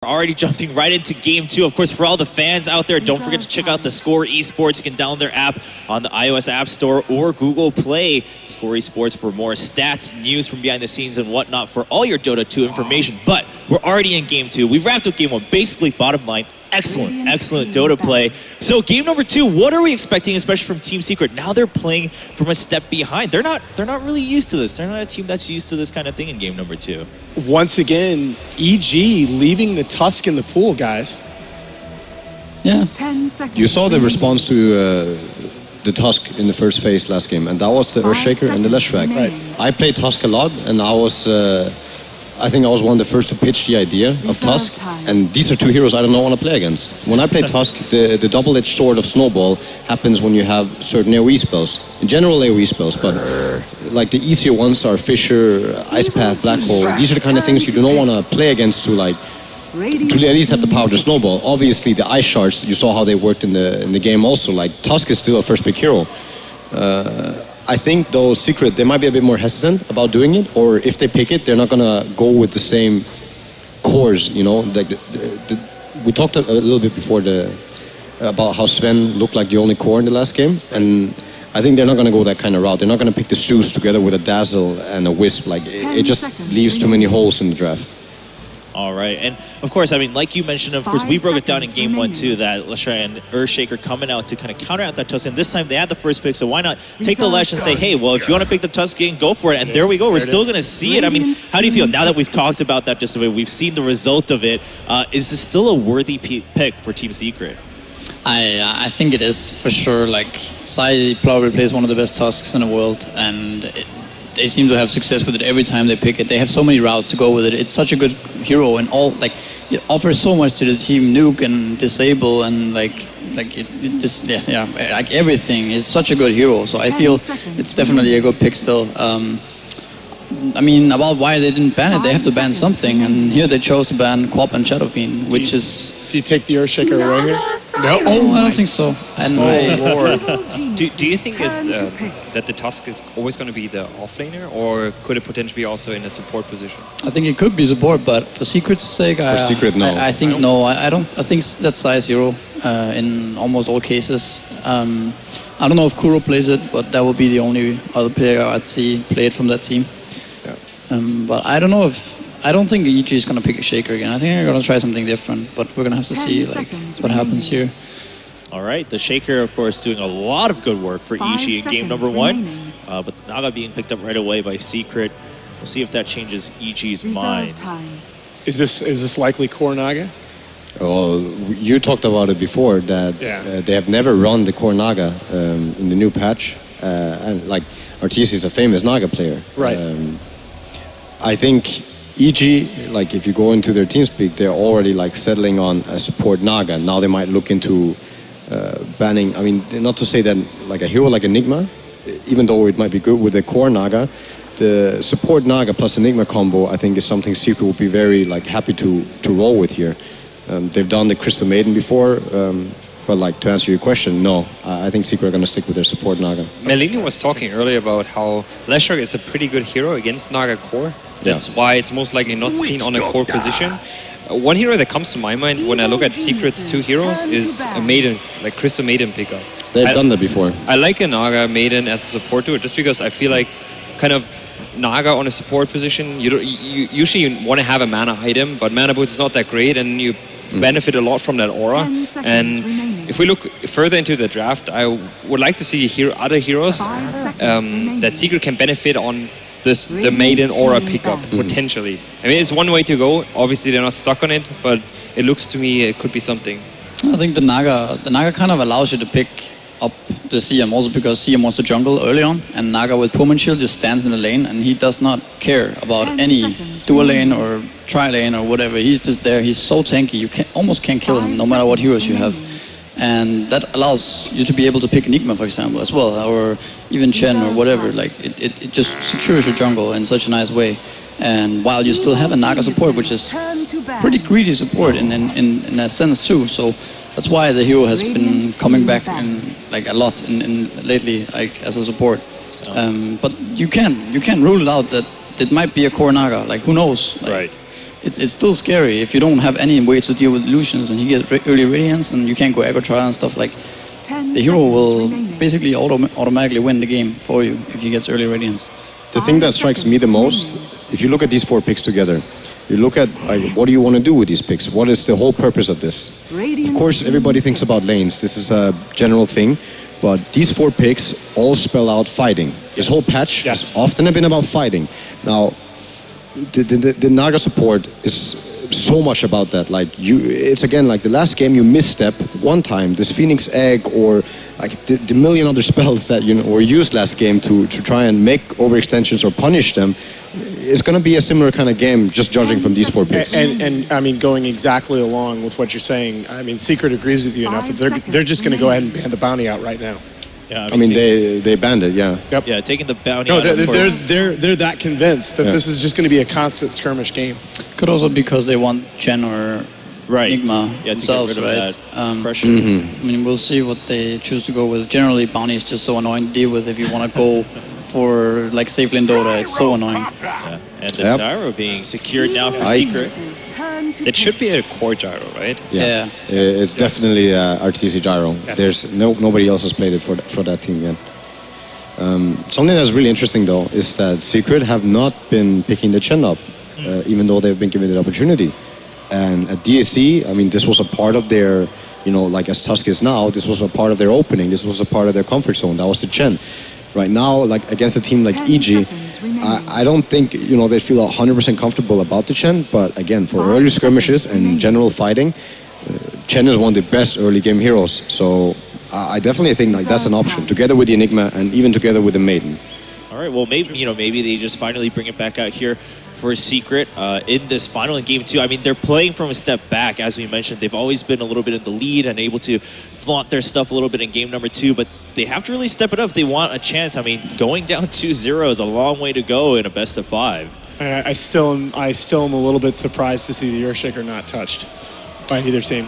already jumping right into Game 2. Of course, for all the fans out there, don't forget to check out the Score Esports. You can download their app on the iOS App Store or Google Play. Score Esports for more stats, news from behind the scenes, and whatnot for all your Dota 2 information. But we're already in Game 2. We've wrapped up Game 1. Basically, bottom line, excellent Dota play. So game number 2, what are we expecting, especially from Team Secret? Now they're playing from a step behind. They're not really used to this. They're not a team that's used to this kind of thing in game number 2. Once again, EG leaving the Tusk in the pool, guys. Yeah. 10 seconds. You saw the response to the Tusk in the first phase last game, and that was the Earthshaker and the Leshrac. Right. I played Tusk a lot, and I think I was one of the first to pitch the idea of Tusk, and these are two heroes I do not want to play against. When I play Tusk, the double-edged sword of Snowball happens when you have certain AoE spells. In general AoE spells, but like the easier ones are Fissure, Ice Path, Black Hole. These are the kind of things you do not want to play against to at least have the power to Snowball. Obviously the Ice Shards, you saw how they worked in the game also. Like Tusk is still a first pick hero. I think though Secret, they might be a bit more hesitant about doing it, or if they pick it, they're not gonna go with the same cores, you know. Like we talked a little bit before about how Sven looked like the only core in the last game, and I think they're not gonna go that kind of route. They're not gonna pick the Zeus together with a Dazzle and a Wisp. Like it just leaves too many holes in the draft. All right, and of course, I mean, like you mentioned, of course, we broke it down in game 1 too, that Leshrac and Earthshaker coming out to kind of counteract that Tusk, and this time they had the first pick, so why not take the Lesh and say, hey, well, if you want to pick the Tusk game, go for it, and there we go, we're still going to see it. I mean, how do you feel, now that we've talked about that just a bit, we've seen the result of it, is this still a worthy pick for Team Secret? I think it is, for sure. Like, Sai probably plays one of the best Tusks in the world, and they seem to have success with it every time they pick it. They have so many routes to go with it. It's such a good hero, and it offers so much to the team. Nuke and Disable and like everything. It's such a good hero. So I feel it's definitely a good pick still. I mean, about why they didn't ban it, they have to ban something, and here they chose to ban Quap and Shadow Fiend, which is... Do you take the Earthshaker away here? No. Oh, I don't think so. And Lord. Do you think that the Tusk is always going to be the offlaner, or could it potentially be also in a support position? I think it could be support, but for Secret's sake, Secret, no. I think no. I don't. I think that's size 0 in almost all cases. I don't know if Kuro plays it, but that would be the only other player I'd see play it from that team. Yeah. But I don't know if. I don't think EG is going to pick a Shaker again. I think they're going to try something different, but we're going to have to see what happens here. All right, the Shaker, of course, doing a lot of good work for EG in game number 1, but the Naga being picked up right away by Secret. We'll see if that changes EG's mind. Is this likely core Naga? Well, you talked about it before that they have never run the core Naga in the new patch, and like Arteezy is a famous Naga player. Right. I think EG, like if you go into their TeamSpeak, they're already like settling on a support Naga. Now they might look into banning. I mean, not to say that like a hero like Enigma, even though it might be good with the core Naga, the support Naga plus Enigma combo, I think is something Secret will be very like happy to roll with here. They've done the Crystal Maiden before, but like to answer your question, no, I think Secret are going to stick with their support Naga. Melini was talking earlier about how Leshrac is a pretty good hero against Naga core. That's why it's most likely not seen on a core position. One hero that comes to my mind when I look at Secret's 2 heroes is a Maiden, like Crystal Maiden pickup. They've done that before. I like a Naga Maiden as a support to it just because I feel like kind of Naga on a support position, you usually want to have a mana item, but mana boots is not that great, and you benefit a lot from that aura. And if we look further into the draft, I would like to see other heroes that Secret can benefit on the Maiden aura pickup, potentially. I mean, it's one way to go. Obviously, they're not stuck on it, but it looks to me it could be something. I think the Naga kind of allows you to pick up the CM also because CM wants to jungle early on, and Naga with Pullman Shield just stands in the lane and he does not care about any dual lane or tri lane or whatever. He's just there. He's so tanky, you almost can't kill him no matter what heroes you have. And that allows you to be able to pick Enigma, for example, as well, or even Chen or whatever. Like it just secures your jungle in such a nice way. And while you still have a Naga support, which is pretty greedy support in a sense too. So that's why the hero has been coming back like a lot in lately, like as a support. But you can't rule it out that it might be a core Naga. Like who knows? Like, right. it's still scary if you don't have any way to deal with illusions, and he gets early radiance, and you can't go aggro trial and stuff. Like, the hero will basically automatically win the game for you if he gets early radiance. The thing that strikes me the most, if you look at these 4 picks together, you look at like, what do you want to do with these picks? What is the whole purpose of this? Of course, everybody thinks about lanes. This is a general thing. But these 4 picks all spell out fighting. This whole patch has often been about fighting. Now, the Naga support is so much about that. Like it's again like the last game you misstep one time. This Phoenix Egg or like the million other spells that were used last game to try and make overextensions or punish them. It's going to be a similar kind of game, just judging from these 4 picks. And I mean, going exactly along with what you're saying, I mean, Secret agrees with you enough that they're just going to go ahead and ban the bounty out right now. Yeah, I mean they banned it, yeah. Yep. Yeah, taking the bounty No, out. they're that convinced that this is just going to be a constant skirmish game. Could also be because they want Chen or Enigma themselves, to get rid right? of that pressure. I mean, we'll see what they choose to go with. Generally, bounty is just so annoying to deal with if you want to go for like safe lane Dota. It's so annoying. Yeah. And the gyro being secured now for Secret. It should be a core gyro, right? Yeah. It's definitely RTC gyro. Yes. There's nobody else has played it for that team yet. Something that's really interesting though is that Secret have not been picking the Chen up, even though they've been given the opportunity. And at DSC, I mean, this was a part of their, like as Tusk is now, this was a part of their opening. This was a part of their comfort zone. That was the Chen. Right now, like against a team like EG, I don't think they feel 100% comfortable about the Chen. But again, for early skirmishes and general fighting, Chen is one of the best early game heroes. So I definitely think like that's an option, together with the Enigma and even together with the Maiden. All right, well, maybe they just finally bring it back out here for Secret in this final in Game 2. I mean, they're playing from a step back, as we mentioned. They've always been a little bit in the lead and able to flaunt their stuff a little bit in game number 2, but they have to really step it up if they want a chance. I mean, going down 2-0 is a long way to go in a best of 5. I still am a little bit surprised to see the Earthshaker not touched by either team.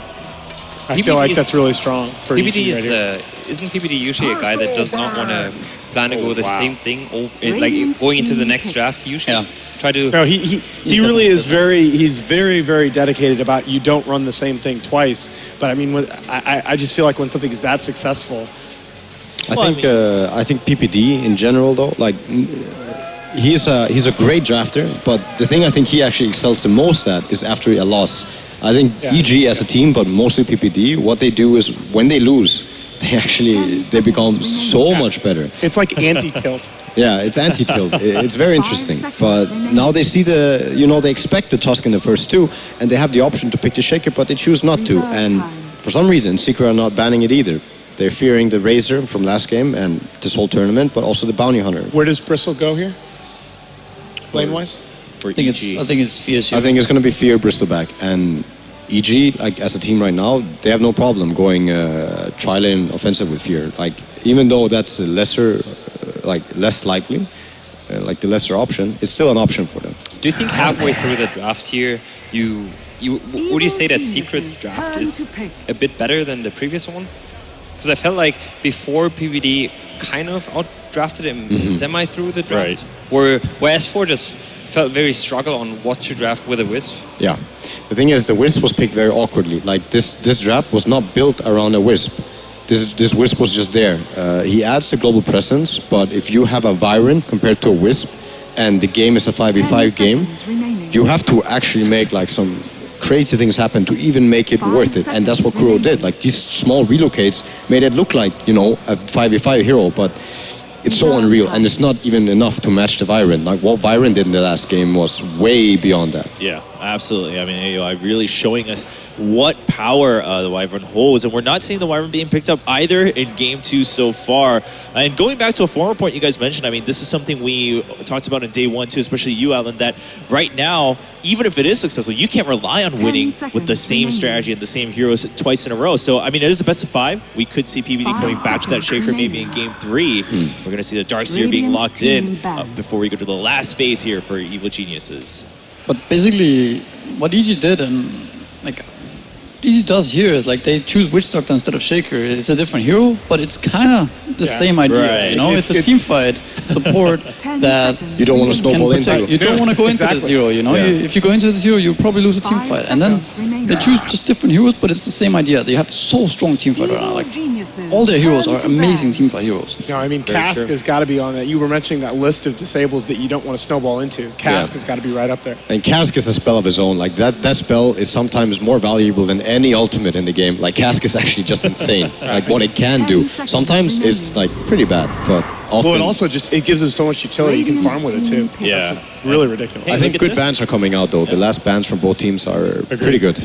I feel like that's really strong for PPD EG right here. Isn't PPD usually a guy that does not want to plan to go the same thing, like going into the next draft? Usually try to. No, he really is very dedicated about you don't run the same thing twice. But I mean, I just feel like when something is that successful. I think PPD in general though, like he's a great drafter, but the thing I think he actually excels the most at is after a loss. I think EG as a team, but mostly PPD, what they do is when they lose, they become so much better. It's like anti-tilt. Yeah, it's anti-tilt. It's very interesting. But now they see they expect the Tusk in the first 2, and they have the option to pick the Shaker, but they choose not to. And for some reason, Secret are not banning it either. They're fearing the Razor from last game and this whole tournament, but also the Bounty Hunter. Where does Bristle go here? Lane-wise? I think it's Fierce. I think it's going to be Fear, Bristleback, and EG, like as a team right now, they have no problem going tri-lane offensive with Fear. Like even though that's a less likely, like the lesser option, it's still an option for them. Do you think halfway through the draft here, would you say that Secret's draft is a bit better than the previous one? Because I felt like before PPD kind of outdrafted him semi through the draft, where S4 just felt very struggle on what to draft with a Wisp. Yeah, the thing is the Wisp was picked very awkwardly. Like this draft was not built around a Wisp. This Wisp was just there. He adds the global presence, but if you have a Viren compared to a Wisp, and the game is a 5v5 game, you have to actually make like some crazy things happen to even make it worth it, and that's what Kuro did. Like these small relocates made it look like a 5v5 hero, but it's so unreal, and it's not even enough to match the Viren. Like what Viren did in the last game was way beyond that. Yeah, absolutely. I mean, AI really showing us what power the Wyvern holds, and we're not seeing the Wyvern being picked up either in Game 2 so far. And going back to a former point you guys mentioned, I mean, this is something we talked about in day 1 too, especially you, Alan, that right now, even if it is successful, you can't rely on winning with the same strategy and the same heroes twice in a row. So, I mean, it is a best of 5. We could see PVD coming back to that Shaker maybe in Game 3. We're going to see the Darkseer being locked in before we go to the last phase here for Evil Geniuses. But basically, what EG did, and like EG does here, is like they choose Witch Doctor instead of Shaker. It's a different hero, but it's kind of the same idea. Right. You know, it's a team fight support that You don't want to can snowball protect. into. You don't want to go into the Exactly. zero. You know, Yeah. if you go into the zero, you'll probably lose a team 5 fight. And then seconds remaining. they choose just different heroes, but it's the same idea. They have so strong team fight right now. Like all their heroes are amazing team fight heroes. No, I mean, Very Cask true. has got to be on that. You were mentioning that list of disables that you don't want to snowball into. Cask Yeah. has got to be right up there. And Cask is a spell of his own. Like that spell is sometimes more valuable than any ultimate in the game. Like Cask is actually just insane. Like what it can do. 10 seconds Sometimes it's like pretty bad, but often. Well, it also just it gives him so much utility. You can farm with it too. Yeah. That's really ridiculous. I Hey, think look at good this. bans are coming out though. The last bans from both teams are pretty good.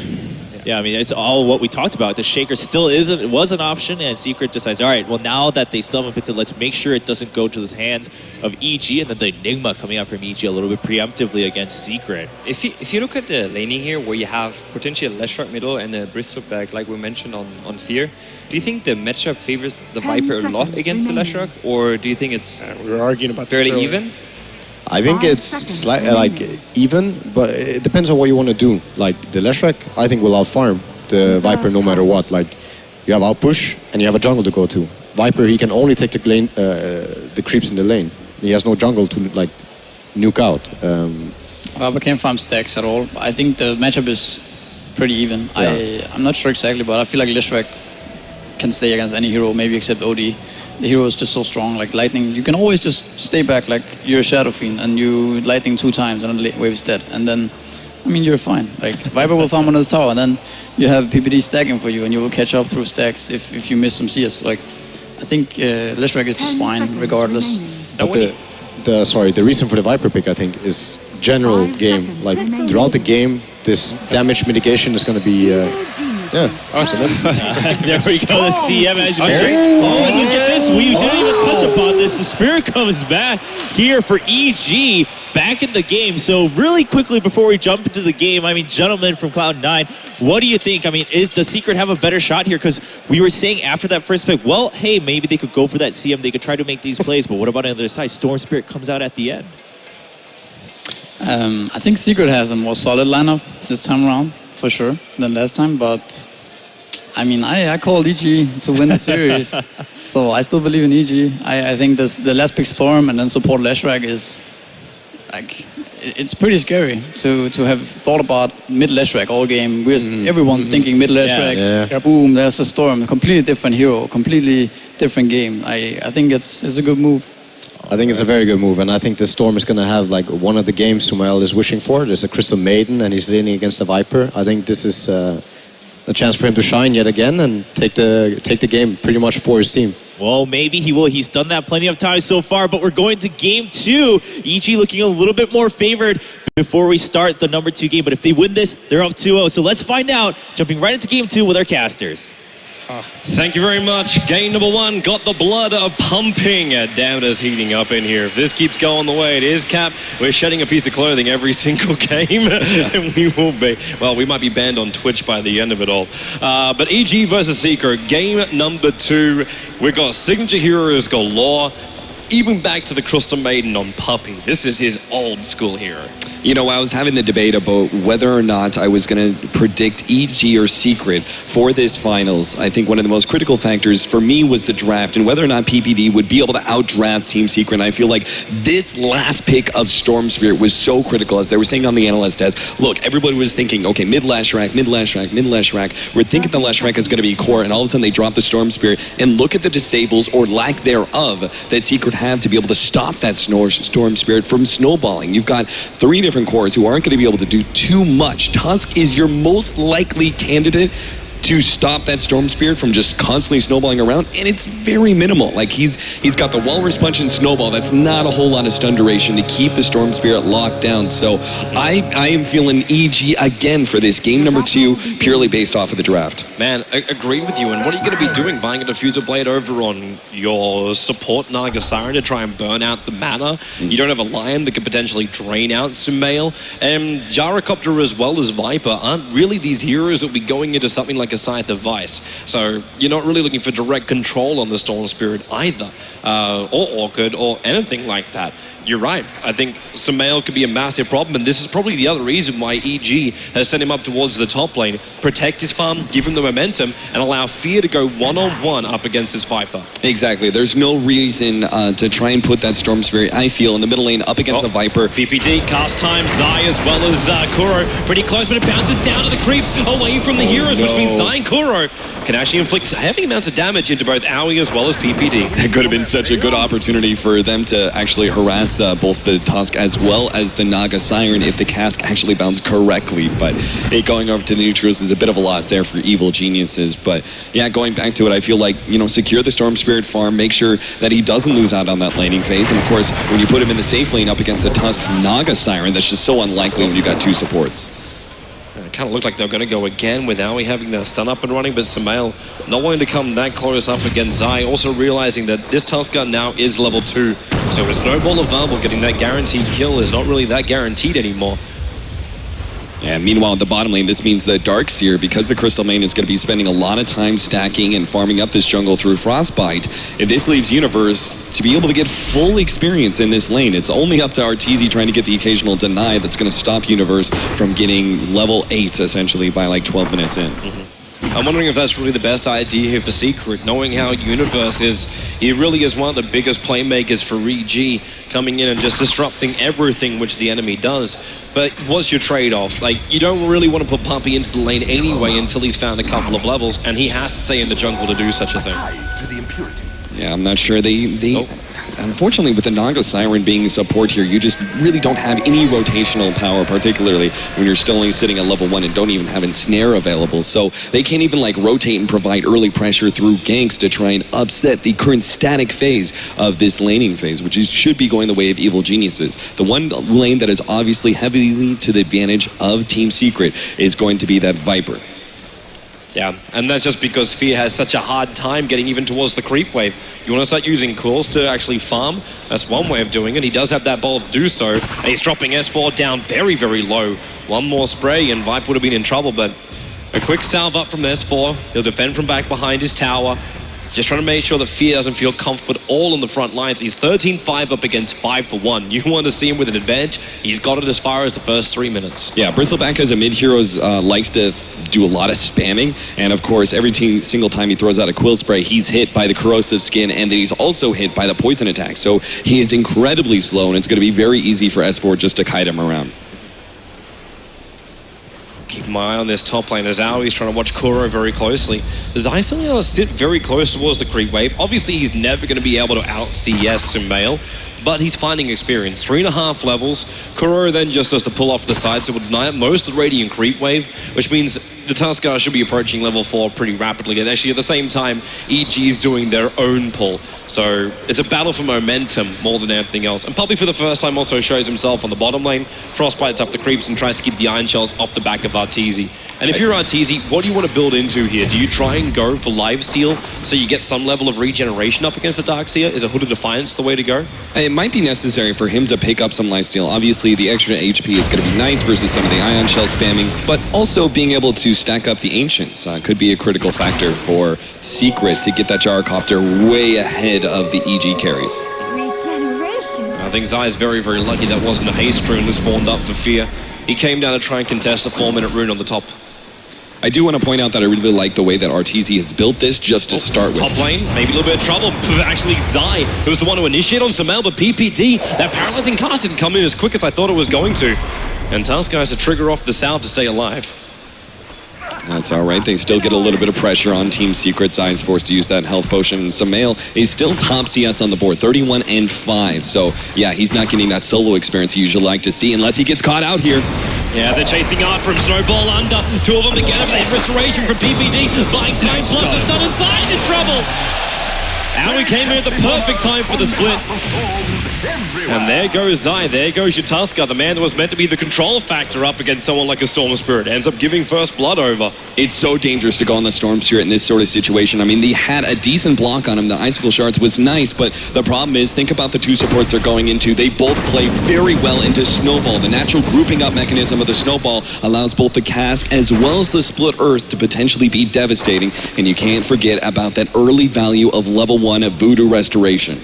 Yeah, I mean, it's all what we talked about. The Shaker still was an option, and Secret decides, all right, well, now that they still haven't picked it, let's make sure it doesn't go to the hands of EG, and then the Enigma coming out from EG a little bit preemptively against Secret. If you look at the laning here, where you have potentially a Leshrac middle and a Bristol back, like we mentioned on Fear, do you think the matchup favors the 10 Viper a lot seconds against the remaining. Leshrac, or do you think it's We were arguing about fairly this earlier. even? I think 5 it's seconds like remaining. even, but it depends on what you want to do. Like the Leshrac, I think will outfarm the Reserve Viper no matter time. what. Like you have outpush and you have a jungle to go to. Viper, he can only take the lane, the creeps in the lane. He has no jungle to like nuke out. Viper can't farm stacks at all. I think the matchup is pretty even. Yeah. I'm not sure exactly, but I feel like Leshrac can stay against any hero, maybe except OD. The hero is just so strong, like Lightning. You can always just stay back, like you're a Shadow Fiend, and you Lightning 2 times, and then wave is dead. And then, I mean, you're fine. Like, Viper will farm on his tower, and then you have PPD stacking for you, and you will catch up through stacks if you miss some CS. Like, I think Leshrac is just 10 fine, seconds regardless. remaining. But the reason for the Viper pick, I think, is general 5 game. seconds Like remaining. throughout the game, this damage mitigation is going to be. Yeah. There we go, the CM as oh, and look at this. We didn't even touch upon this. The Spirit comes back here for EG, back in the game. So really quickly before we jump into the game, I mean, gentlemen from Cloud9, what do you think? I mean, does Secret have a better shot here? Because we were saying after that first pick, well, hey, maybe they could go for that CM. They could try to make these plays. But what about on the other side? Storm Spirit comes out at the end. I think Secret has a more solid lineup this time around, for sure, than last time. But I mean, I called EG to win the series, so I still believe in EG. I think the last pick Storm and then support Leshrac is like it's pretty scary to have thought about mid Leshrac all game. Everyone's thinking mid Leshrac. Yeah. Boom, there's a Storm, a completely different hero, completely different game. I think it's a good move. I think it's a very good move, and I think the Storm is going to have like one of the games Sumail is wishing for. There's a Crystal Maiden, and he's leaning against the Viper. I think this is a chance for him to shine yet again and take the game pretty much for his team. Well, maybe he will. He's done that plenty of times so far, but we're going to game 2. EG looking a little bit more favored before we start the number 2 game. But if they win this, they're up 2-0. So let's find out, jumping right into game 2 with our casters. Thank you very much. Game number 1 got the blood pumping. Damn, it is heating up in here. If this keeps going the way it is, Cap, we're shedding a piece of clothing every single game. And we will be, well, we might be banned on Twitch by the end of it all. But EG versus Secret, game number 2. We got signature heroes galore. Even back to the Crystal Maiden on Puppey. This is his old school hero. You know, I was having the debate about whether or not I was going to predict EG or Secret for this finals. I think one of the most critical factors for me was the draft and whether or not PPD would be able to outdraft Team Secret. And I feel like this last pick of Storm Spirit was so critical. As they were saying on the analyst desk, look, everybody was thinking, okay, mid-Leshrac, mid-Leshrac, mid-Leshrac. We're thinking the Leshrac is going to be core, and all of a sudden they drop the Storm Spirit. And look at the disables, or lack thereof, that Secret have to be able to stop that Storm Spirit from snowballing. You've got 3 different cores who aren't going to be able to do too much. Tusk is your most likely candidate to stop that Storm Spirit from just constantly snowballing around, and it's very minimal. Like he's got the Walrus Punch and Snowball. That's not a whole lot of stun duration to keep the Storm Spirit locked down. So I am feeling EG again for this game number 2, purely based off of the draft. Man, I agree with you. And what are you going to be doing? Buying a Diffuser Blade over on your support Nagasara to try and burn out the mana? You don't have a Lion that could potentially drain out Sumail. And Gyrocopter as well as Viper aren't really these heroes that will be going into something like a a scythe of vice. So you're not really looking for direct control on the Storm Spirit either, or Orchid, or anything like that. You're right. I think Sumail could be a massive problem, and this is probably the other reason why EG has sent him up towards the top lane. Protect his farm, give him the momentum, and allow Fear to go one-on-one up against his Viper. Exactly. There's no reason to try and put that Storm Spirit, I feel, in the middle lane up against a Viper. PPD, cast time, Zai as well as Kuro. Pretty close, but it bounces down to the creeps away from the heroes, which means Zai and Kuro can actually inflict heavy amounts of damage into both Aoi as well as PPD. That could have been such a good opportunity for them to actually harass both the Tusk as well as the Naga Siren if the cast actually bounced correctly. But it going over to the neutrals is a bit of a loss there for Evil Geniuses. But yeah, going back to it, I feel like, you know, secure the Storm Spirit farm, make sure that he doesn't lose out on that laning phase. And of course, when you put him in the safe lane up against the Tusk's Naga Siren, that's just so unlikely when you got two supports. It kind of looked like they were going to go again with Aoi having that stun up and running, but Sumail not wanting to come that close up against Zai, also realizing that this Tusk gun now is level 2. So with Snowball available, getting that guaranteed kill is not really that guaranteed anymore. Yeah, meanwhile, at the bottom lane, this means that Darkseer, because the Crystal Main is going to be spending a lot of time stacking and farming up this jungle through Frostbite, if this leaves Universe to be able to get full experience in this lane, it's only up to Arteezy trying to get the occasional deny that's going to stop Universe from getting level 8, essentially, by like 12 minutes in. I'm wondering if that's really the best idea here for Secret, knowing how Universe is. He really is one of the biggest playmakers for EG, coming in and just disrupting everything which the enemy does. But what's your trade-off? Like, you don't really want to put Puppey into the lane anyway until he's found a couple of levels, and he has to stay in the jungle to do such a thing. Yeah, I'm not sure they unfortunately, with the Naga Siren being support here, you just really don't have any rotational power, particularly when you're still only sitting at level 1 and don't even have Ensnare available. So they can't even like rotate and provide early pressure through ganks to try and upset the current static phase of this laning phase, which should be going the way of Evil Geniuses. The one lane that is obviously heavily to the advantage of Team Secret is going to be that Viper. Yeah, and that's just because Fear has such a hard time getting even towards the creep wave. You want to start using cools to actually farm? That's one way of doing it. He does have that ball to do so. And he's dropping S4 down very, very low. One more spray and Vipe would have been in trouble, but a quick salve up from S4. He'll defend from back behind his tower. Just trying to make sure that Fear doesn't feel comfortable at all on the front lines. He's 13-5 up against 5-1. You want to see him with an advantage. He's got it as far as the first 3 minutes. Yeah, Bristleback as a mid-hero likes to do a lot of spamming. And of course, every single time he throws out a Quill Spray, he's hit by the corrosive skin, and then he's also hit by the poison attack. So he is incredibly slow, and it's going to be very easy for S4 just to kite him around. Keep my eye on this top lane as Aoi's trying to watch Kuro very closely. Zai still going to sit very close towards the creep wave. Obviously, he's never going to be able to out-CS Sumail, but he's finding experience. 3.5 levels. Kuro then just has to pull off the side, so will deny most of the Radiant creep wave, which means the Tuskar should be approaching level 4 pretty rapidly. And actually, at the same time, EG is doing their own pull. So it's a battle for momentum more than anything else. And Puppey for the first time also shows himself on the bottom lane. Frostbites up the creeps and tries to keep the Iron Shells off the back of Arteezy. And if you're Arteezy, what do you want to build into here? Do you try and go for lifesteal so you get some level of regeneration up against the Darkseer? Is a Hood of Defiance the way to go? It might be necessary for him to pick up some lifesteal. Obviously, the extra HP is going to be nice versus some of the Ion Shell spamming, but also being able to stack up the Ancients could be a critical factor for Secret to get that Gyrocopter way ahead of the EG carries. I think Zai is very, very lucky that wasn't a haste rune that spawned up for Fear. He came down to try and contest the 4-minute rune on the top. I do want to point out that I really like the way that Arteezy has built this just to start with. Top lane, maybe a little bit of trouble. Actually, Zai, who was the one to initiate on Sumail, but PPD, that paralyzing cast didn't come in as quick as I thought it was going to. And Tusk has to trigger off the salve to stay alive. That's all right. They still get a little bit of pressure on Team Secret. Zai's forced to use that health potion. And Sumail is still top CS on the board, 31-5. So, yeah, he's not getting that solo experience he usually like to see unless he gets caught out here. Yeah, they're chasing art from Snowball under. 2 of them together, but they have restoration from PPD. Buying time plus the stun inside in trouble. And we came in at the perfect time for the split. And there goes Zai, there goes your Tusker, the man that was meant to be the control factor up against someone like a Storm Spirit. Ends up giving first blood over. It's so dangerous to go on the Storm Spirit in this sort of situation. I mean, they had a decent block on him. The Icicle Shards was nice, but the problem is, think about the two supports they're going into. They both play very well into Snowball. The natural grouping up mechanism of the Snowball allows both the Cask as well as the Split Earth to potentially be devastating. And you can't forget about that early value of level 1 of Voodoo Restoration.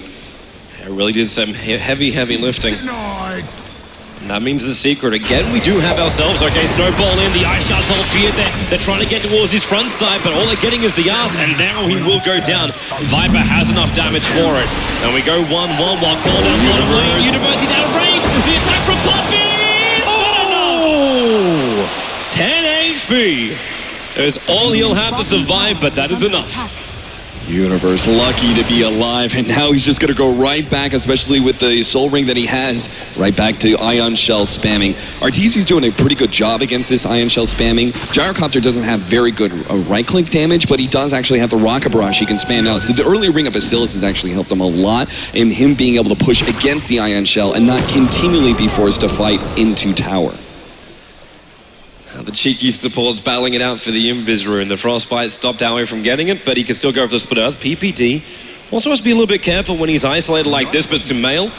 It really did some heavy lifting. And that means the secret. Again, we do have ourselves, okay, Snowball in, the Ice Shards hold fear there. They're trying to get towards his front side, but all they're getting is the ass, and now he will go down. Viper has enough damage for it. And we go 1-1 while called out bottom lane. University's out of range. The attack from Poppy is not enough. 10 HP. Is all he'll have to survive, but that is enough. Universe lucky to be alive, and now he's just going to go right back, especially with the soul ring that he has, right back to Ion Shell spamming. RTC's doing a pretty good job against this Ion Shell spamming. Gyrocopter doesn't have very good right-click damage, but he does actually have the Rocket Barrage he can spam out. So the early ring of Bacillus has actually helped him a lot in him being able to push against the Ion Shell and not continually be forced to fight into tower. The cheeky support's battling it out for the Invis rune. The Frostbite stopped Aoi from getting it, but he can still go for the Split Earth. PPD also has to be a little bit careful when he's isolated like this, but Sumail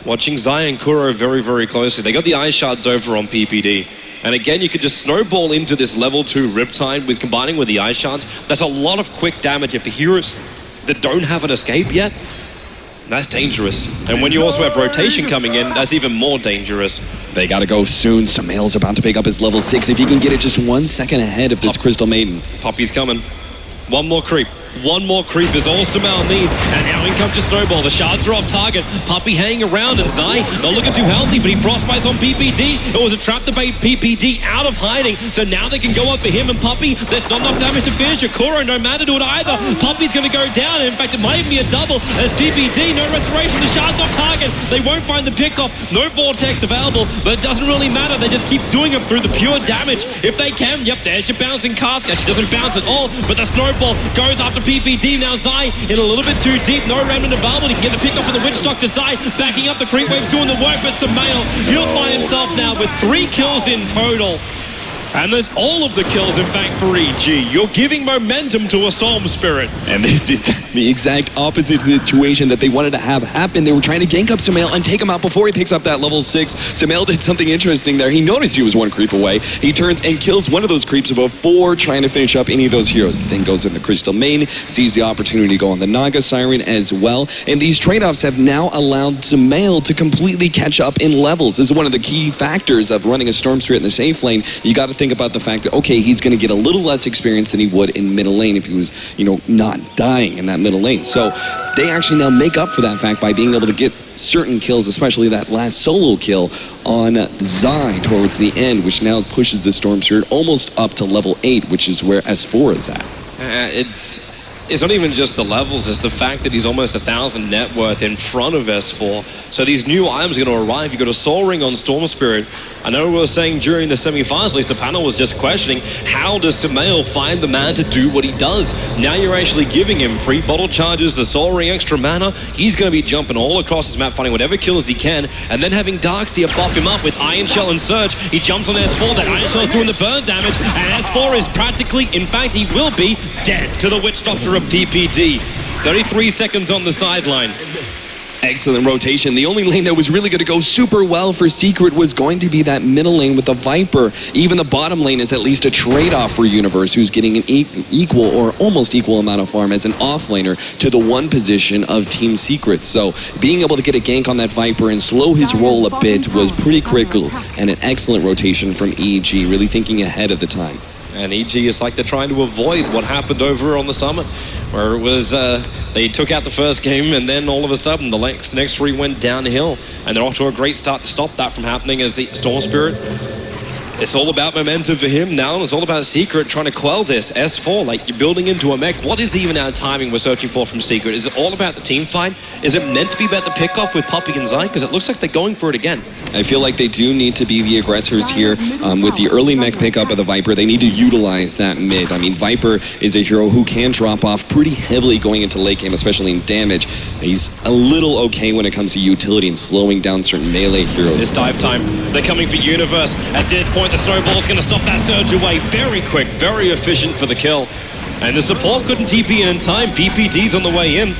watching Zai and Kuro very closely. They got the Ice Shards over on PPD. And again, you could just snowball into this level 2 Riptide with combining with the Ice Shards. That's a lot of quick damage if the heroes that don't have an escape yet. That's dangerous. And when you also have rotation coming in, that's even more dangerous. They gotta go soon. Sumail's about to pick up his level 6. If he can get it just 1 second ahead of this Crystal Maiden. Poppy's coming. One more creep. One more creep is all Sumail needs. And now in comes your Snowball. The shards are off target. Poppy hanging around, and Zai not looking too healthy, but he frostbites on PPD. It was a trap to bait PPD out of hiding. So now they can go up for him and Poppy. There's not enough damage to finish it. Kuro no matter to it either. Poppy's going to go down. In fact, it might even be a double as PPD. No restoration. The shards off target. They won't find the pickoff. No Vortex available, but it doesn't really matter. They just keep doing it through the pure damage. If they can, yep, there's your bouncing Cask. She doesn't bounce at all, but the Snowball goes after PPD. Now Zai in a little bit too deep. No remnant available. He can get the pick off of the Witch Doctor. Zai backing up. The creep wave's doing the work, but Sumail, he'll find himself now with 3 kills in total. And there's all of the kills, in fact, for EG. You're giving momentum to a Storm Spirit. And this is the exact opposite situation that they wanted to have happen. They were trying to gank up Sumail and take him out before he picks up that level 6. Sumail did something interesting there. He noticed he was 1 creep away. He turns and kills one of those creeps before trying to finish up any of those heroes. Then goes in the Crystal Main, sees the opportunity to go on the Naga Siren as well. And these trade-offs have now allowed Sumail to completely catch up in levels. This is one of the key factors of running a Storm Spirit in the safe lane. You got to think about the fact that, okay, he's going to get a little less experience than he would in middle lane if he was, not dying in that middle lane. So they actually now make up for that fact by being able to get certain kills, especially that last solo kill on Zai towards the end, which now pushes the Storm Spirit almost up to level 8, which is where S4 is at. It's not even just the levels, it's the fact that he's almost 1,000 net worth in front of S4. So these new items are going to arrive. You've got a Soul Ring on Storm Spirit. I know we were saying during the semifinals, at least the panel was just questioning, how does Sumail find the man to do what he does? Now you're actually giving him free bottle charges, the Soul Ring, extra mana. He's going to be jumping all across his map, finding whatever kills he can, and then having Darkseer buff him up with Iron Shell and Surge. He jumps on S4, that Iron Shell is doing the burn damage, and S4 is practically, in fact, he will be dead to the Witch Doctor of PPD. 33 seconds on the sideline. Excellent rotation. The only lane that was really going to go super well for Secret was going to be that middle lane with the Viper. Even the bottom lane is at least a trade-off for Universe, who's getting an equal or almost equal amount of farm as an offlaner to the 1 position of Team Secret. So being able to get a gank on that Viper and slow his roll a bit was pretty critical, and an excellent rotation from EG, really thinking ahead of the time. And EG is like they're trying to avoid what happened over on the Summit, where it was they took out the first game and then all of a sudden the next 3 went downhill, and they're off to a great start to stop that from happening as the Storm Spirit It's all about momentum for him now. It's all about Secret trying to quell this. S4, like, you're building into a mech. What is even our timing we're searching for from Secret? Is it all about the team fight? Is it meant to be about the pickoff with Puppey and Zai? Because it looks like they're going for it again. I feel like they do need to be the aggressors here. With the early mech pickup of the Viper, they need to utilize that mid. I mean, Viper is a hero who can drop off pretty heavily going into late game, especially in damage. He's a little okay when it comes to utility and slowing down certain melee heroes. It's dive time. They're coming for Universe. At this point, the snowball's going to stop that surge away. Very quick, very efficient for the kill. And the support couldn't TP in time. PPD's on the way in.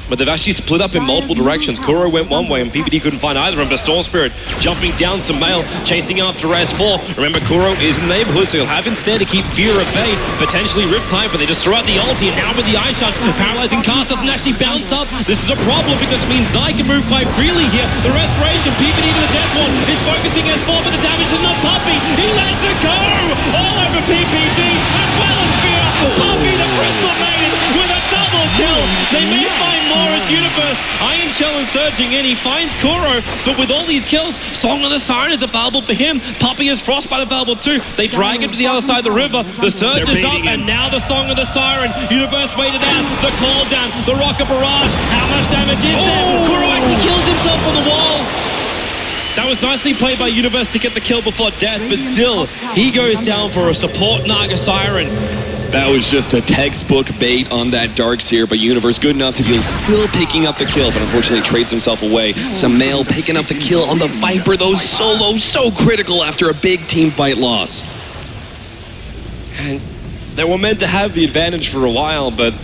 But they've actually split up in multiple directions. Kuro went one way and PPD couldn't find either of them. But Storm Spirit jumping down some mail, chasing after S4. Remember, Kuro is in the neighborhood, so he'll have instead to keep Fear at bay. Potentially Riptide, but they just throw out the ulti. And now with the ice shots, paralyzing cast doesn't actually bounce up. This is a problem because it means Zai can move quite freely here. The restoration, PPD to the death one, is focusing S4, but the damage is not Puppey. He lets it go! All over PPD, as well as Fear. Puppey, the Crystal Maiden, with a double kill. They may find more as Universe. Iron Shell is surging in. He finds Kuro, but with all these kills, Song of the Siren is available for him. Puppey has Frostbite available too. They drag him to the other side of the river. The surge is up, and now the Song of the Siren. Universe waited out. The call down. The rocket barrage. How much damage is there? Kuro actually kills himself on the wall. That was nicely played by Universe to get the kill before death, but still, he goes down for a support Naga Siren. That was just a textbook bait on that Darkseer, but Universe good enough to be still picking up the kill, but unfortunately trades himself away. Samael picking up the kill on the Viper, though solo, so critical after a big team fight loss. And they were meant to have the advantage for a while, but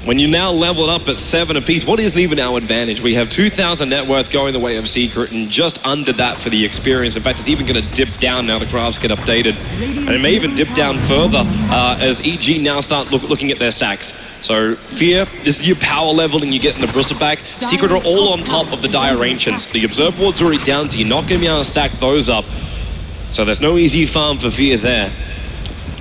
when you now level it up at 7 apiece, what is even our advantage? We have 2,000 net worth going the way of Secret and just under that for the experience. In fact, it's even going to dip down now the graphs get updated. And it may even dip down further as EG now start looking at their stacks. So Fear, this is your power level and you get in the Bristleback. Secret are all on top of the Dire Ancients. The Observe Ward's already down, so you're not going to be able to stack those up. So there's no easy farm for Fear there.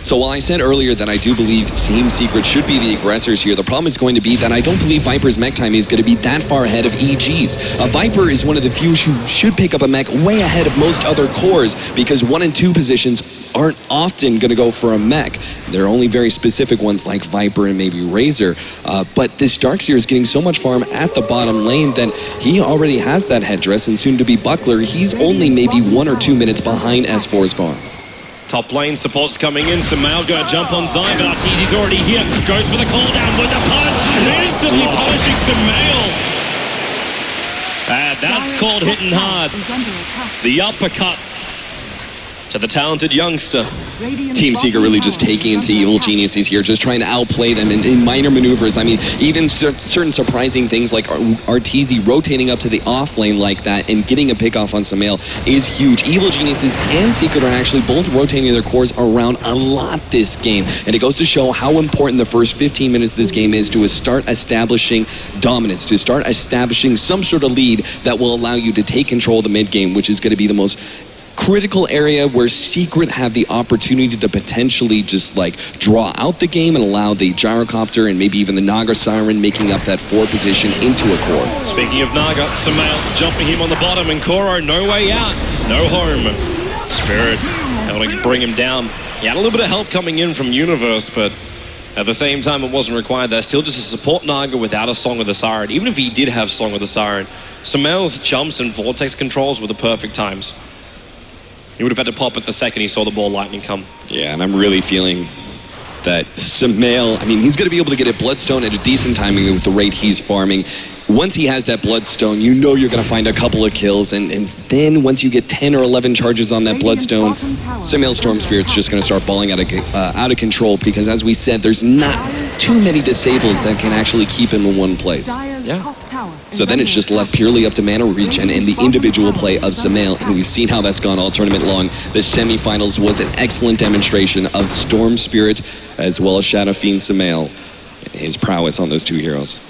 So while I said earlier that I do believe Team Secret should be the aggressors here, the problem is going to be that I don't believe Viper's mech time is going to be that far ahead of EG's. Viper is one of the few who should pick up a mech way ahead of most other cores because 1 and 2 positions aren't often going to go for a mech. There are only very specific ones like Viper and maybe Razor. But this Darkseer is getting so much farm at the bottom lane that he already has that headdress and soon to be Buckler. He's only maybe 1 or 2 minutes behind S4's farm. Top lane support's coming in. Samael gonna jump on Zai, but Arteezy's already here. Goes for the call down with the punch. Instantly punishing Samael. And that's called hitting hard. The uppercut to the talented youngster. Team Secret really just taking into Evil Geniuses here, just trying to outplay them in minor maneuvers. I mean, even certain surprising things like Arteezy rotating up to the off lane like that and getting a pick off on Samael is huge. Evil Geniuses and Secret are actually both rotating their cores around a lot this game. And it goes to show how important the first 15 minutes of this game is to start establishing dominance, to start establishing some sort of lead that will allow you to take control of the mid game, which is going to be the most critical area where Secret have the opportunity to potentially just like draw out the game and allow the Gyrocopter and maybe even the Naga Siren making up that 4 position into a core. Speaking of Naga, Samael jumping him on the bottom and Kuro no way out, no home. Spirit able to bring him down. He had a little bit of help coming in from Universe, but at the same time it wasn't required. That's still just a support Naga without a Song of the Siren. Even if he did have Song of the Siren, Samael's jumps and vortex controls were the perfect times. He would have had to pop it the second he saw the ball lightning come. Yeah, and I'm really feeling that Samael, I mean, he's going to be able to get a Bloodstone at a decent timing with the rate he's farming. Once he has that Bloodstone, you know you're going to find a couple of kills, and then once you get 10 or 11 charges on that Bloodstone, Samael's Storm Spirit's just going to start balling out of control because, as we said, there's not too many disables that can actually keep him in one place. Yeah. So then it's just left purely up to mana regen and the individual play of Samael, and we've seen how that's gone all tournament long. The semifinals was an excellent demonstration of Storm Spirit as well as Shadow Fiend Samael, his prowess on those two heroes.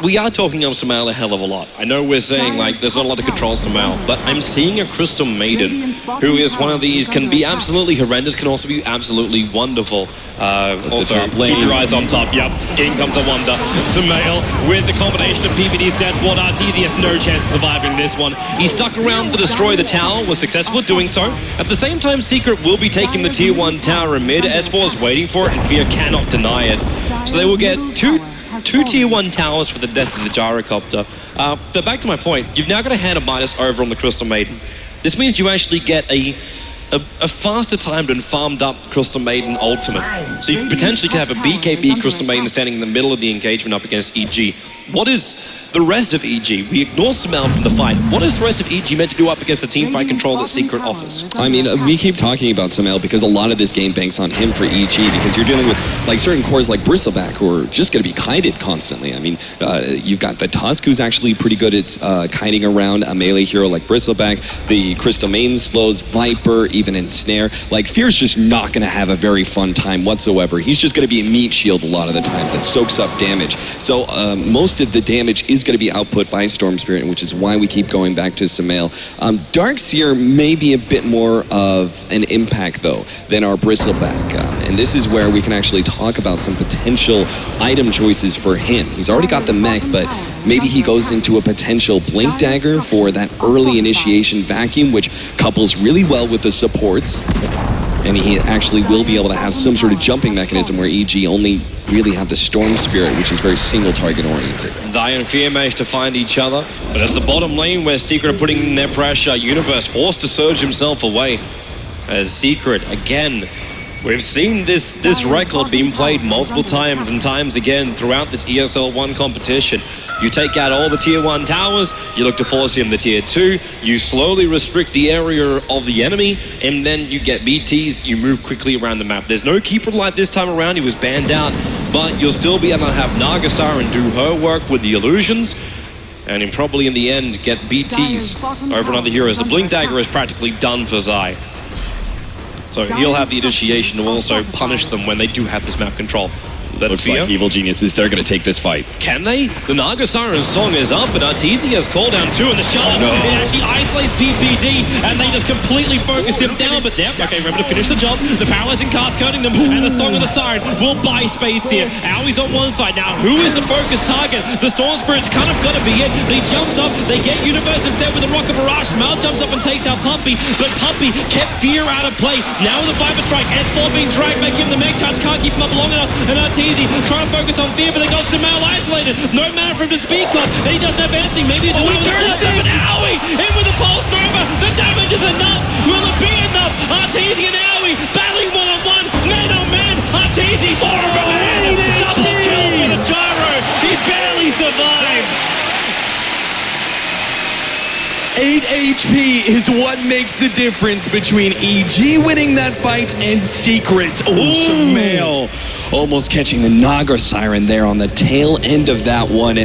we are talking of Sumail a hell of a lot. I know we're saying like there's not a lot to control Sumail, but I'm seeing a Crystal Maiden who is one of these, can be absolutely horrendous, can also be absolutely wonderful. Also, keep your eyes on top. Yep, in comes a wonder. Sumail with the combination of PPD's death ward. Arteezy has no chance of surviving this one. He stuck around to destroy the tower, was successful at doing so. At the same time, Secret will be taking the tier 1 tower in mid. S4 is waiting for it, and Fear cannot deny it. So they will get two tier 1 towers for the death of the gyrocopter. But back to my point, you've now got a hand of Midas over on the Crystal Maiden. This means you actually get a faster timed and farmed up Crystal Maiden ultimate. So you potentially could have a BKB Crystal Maiden standing in the middle of the engagement up against EG. What is the rest of EG? We ignore Sumail from the fight. What is the rest of EG meant to do up against the team fight control that Secret offers? I mean, we keep talking about Sumail because a lot of this game banks on him for EG, because you're dealing with like certain cores like Bristleback who are just going to be kited constantly. I mean, you've got the Tusk who's actually pretty good at kiting around a melee hero like Bristleback. The Crystal Maiden slows Viper, even in Snare. Like, Fear's just not going to have a very fun time whatsoever. He's just going to be a meat shield a lot of the time that soaks up damage. So most of the damage is going to be output by Storm Spirit, which is why we keep going back to Sumail. Darkseer may be a bit more of an impact, though, than our Bristleback. And this is where we can actually talk about some potential item choices for him. He's already got the mech, but maybe he goes into a potential Blink Dagger for that early initiation vacuum, which couples really well with the supports. And he actually will be able to have some sort of jumping mechanism where EG only really have the Storm Spirit, which is very single target oriented. Zai and Fear managed to find each other, but as the bottom lane where Secret are putting in their pressure, Universe forced to surge himself away. As Secret, again, we've seen this record being played multiple times and times again throughout this ESL 1 competition. You take out all the tier 1 towers, you look to force in the tier 2, you slowly restrict the area of the enemy, and then you get BTs, you move quickly around the map. There's no Keeper Light this time around, he was banned out, but you'll still be able to have Nagasara and do her work with the illusions, and probably in the end get BTs over on other heroes. The Blink Dagger is practically done for Zai. So he'll have the initiation to also punish them when they do have this map control. Looks like Evil Geniuses, they're going to take this fight. Can they? The Naga Siren song is up, but Arteezy has called down 2 in the shot. No. It actually isolates PPD, and they just completely focus him down, but they're okay, remember to finish the job. The paralyzing cast coating them, and the Song of the Siren will buy space here. Aui's on one side. Now, who is the focus target? The Storm Spirit's kind of got to be it, but he jumps up. They get Universe instead with the Rocket Barrage. Mal jumps up and takes out Puppy, but Puppy kept Fear out of play. Now with the Viper Strike, S4 being dragged back in. The Meg Charge can't keep him up long enough, and Arteezy trying to focus on Fear, but they got Sumail isolated. No mana for him to speak of, and he doesn't have anything. Maybe it's a turn and Aui in with the Pulse Nova. The damage is enough. Will it be enough? Arteezy and Aui battling one-on-one. Man-on-man. Arteezy far from ahead. Double kill for the Gyro. He barely survives. 8 HP is what makes the difference between EG winning that fight and Secret. Oh, Sumail almost catching the Naga Siren there on the tail end of that one.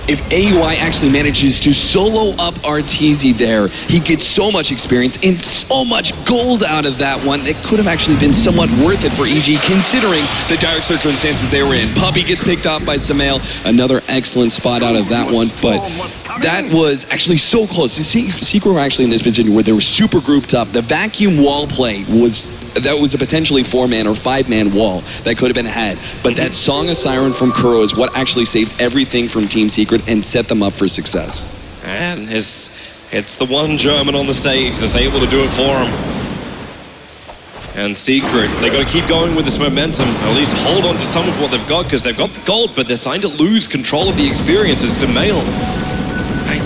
If AUI actually manages to solo up Arteezy there, he gets so much experience and so much gold out of that one. It could have actually been somewhat worth it for EG, considering the dire circumstances they were in. Puppy gets picked off by Sumail. Another excellent spot out of that one, but that was actually so close. You see, Secret were actually in this position where they were super grouped up. The vacuum wall play was a potentially 4-man or 5-man wall that could have been had. But that Song of Siren from Kuro is what actually saves everything from Team Secret and set them up for success. And it's the one German on the stage that's able to do it for him. And Secret, they got to keep going with this momentum, at least hold on to some of what they've got, because they've got the gold, but they're starting to lose control of the experience as Sumail.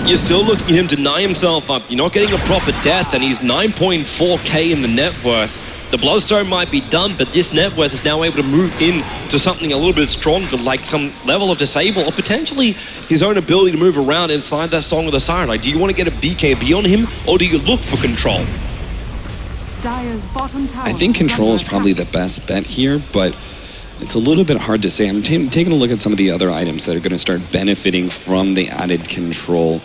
You're still looking at him deny himself up. You're not getting a proper death, and he's 9.4k in the net worth. The Bloodstone might be done, but this net worth is now able to move in to something a little bit stronger, like some level of disable, or potentially his own ability to move around inside that Song of the Siren. Like, do you want to get a BKB on him, or do you look for control? I think control is probably the best bet here, but it's a little bit hard to say. I'm taking a look at some of the other items that are going to start benefiting from the added control.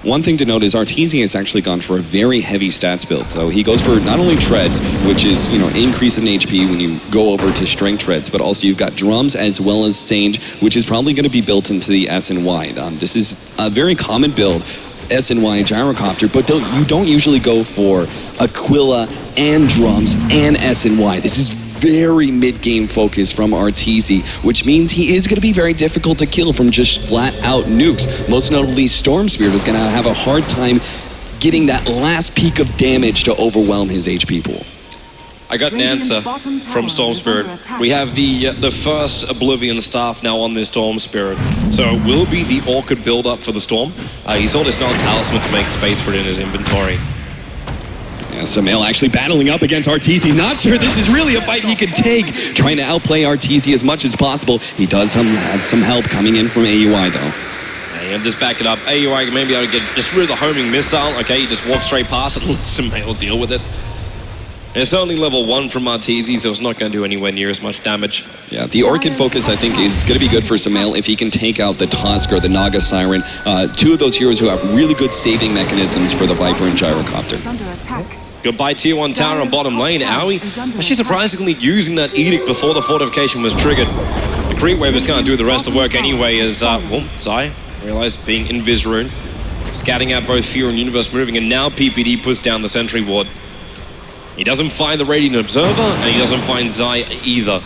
One thing to note is Arteezy has actually gone for a very heavy stats build. So he goes for not only treads, which is, increase in HP when you go over to strength treads, but also you've got drums as well as Sage, which is probably going to be built into the S and Y. This is a very common build, S and Y gyrocopter, but you don't usually go for Aquila and drums and S and Y. This is very mid-game focus from Arteezy, which means he is going to be very difficult to kill from just flat-out nukes. Most notably, Storm Spirit is going to have a hard time getting that last peak of damage to overwhelm his HP pool. I got an answer from Storm Spirit. We have the first Oblivion staff now on this Storm Spirit. So it will be the Orchid build-up for the Storm. He saw this non-talisman to make space for it in his inventory. Sumail actually battling up against Arteezy. Not sure this is really a fight he could take. Trying to outplay Arteezy as much as possible. He does have some help coming in from AUI though. And just back it up. AUI may be able to get just rid of the homing missile. Okay, you just walk straight past it and let Sumail deal with it. And it's only level 1 from Arteezy, so it's not going to do anywhere near as much damage. Yeah, the Orchid focus I think is going to be good for Sumail if he can take out the Tusk or the Naga Siren. Two of those heroes who have really good saving mechanisms for the Viper and Gyrocopter. Goodbye tier 1 tower on bottom lane. Aoi actually surprisingly using that edict before the fortification was triggered. The creep wave is going to do the rest of the work anyway as Zai realized being in Viz rune, scouting out both Fear and Universe moving, and now PPD puts down the sentry ward. He doesn't find the Radiant Observer and he doesn't find Zai either.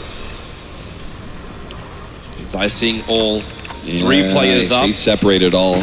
Zai seeing all 3 players up. They separated all.